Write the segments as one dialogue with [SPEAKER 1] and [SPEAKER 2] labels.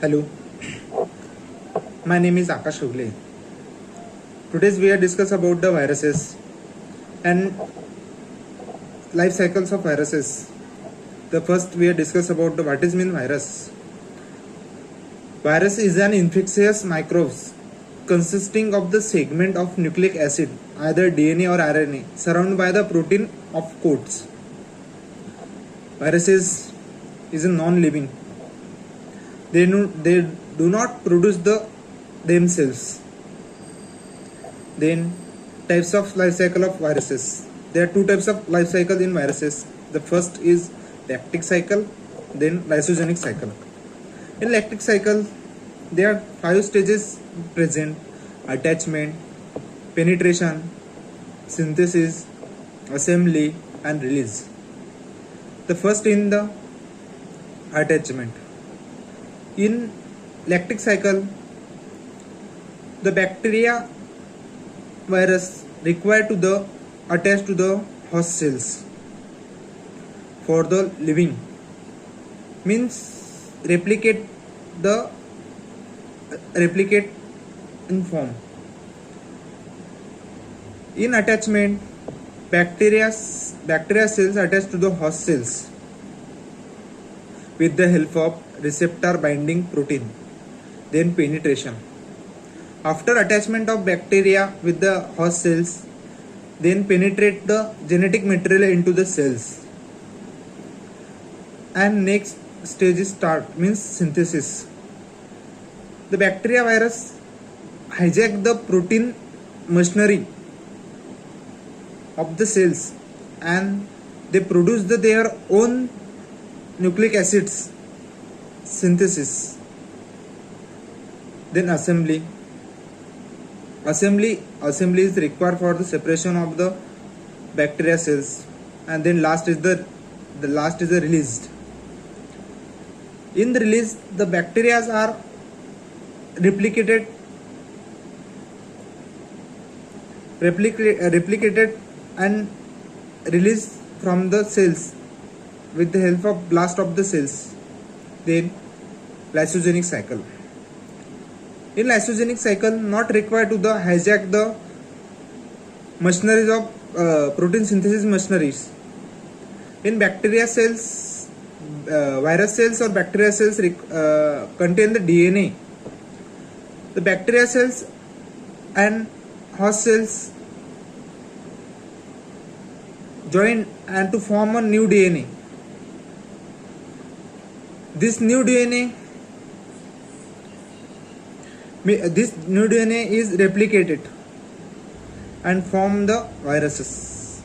[SPEAKER 1] Hello, my name is Akash Ugle. Today we are discuss about the viruses and life cycles of viruses. The first we are discuss about the what is mean virus. Virus is an infectious microbes consisting of the segment of nucleic acid, either DNA or RNA, surrounded by the protein of coats. Viruses is a non-living. They do not produce themselves. Then types of life cycle of viruses. There are two types of life cycle in viruses. The first is lactic cycle, then lysogenic cycle. In lactic cycle, there are 5 stages present: attachment, penetration, synthesis, assembly, and release. The first in the attachment. In lactic cycle, the bacteria virus required to the attach to the host cells for the living, means replicate in form. In attachment, bacteria cells attach to the host cells with the help of receptor binding protein. Then penetration. After attachment of bacteria with the host cells, then penetrate the genetic material into the cells. And next stage is start, means synthesis. The bacteria virus hijack the protein machinery of the cells and they produce their own nucleic acids. Synthesis. Then assembly is required for the separation of the bacteria cells, and then last is the released. In the release, the bacteria are replicated and released from the cells with the help of blast of the cells. Then lysogenic cycle. In lysogenic cycle, not required to the hijack the machineries of protein synthesis machineries. In bacteria cells, virus cells or bacteria cells contain the DNA. The bacteria cells and host cells join and to form a new DNA. This new DNA is replicated and form the viruses.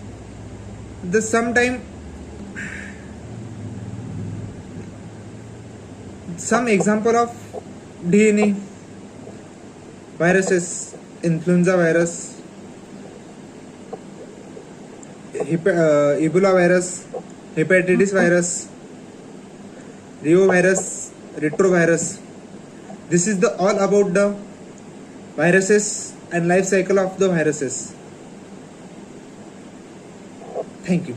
[SPEAKER 1] Some example of DNA viruses: influenza virus, Ebola virus, hepatitis virus, reovirus, retrovirus. This is all about the viruses and life cycle of the viruses. Thank you.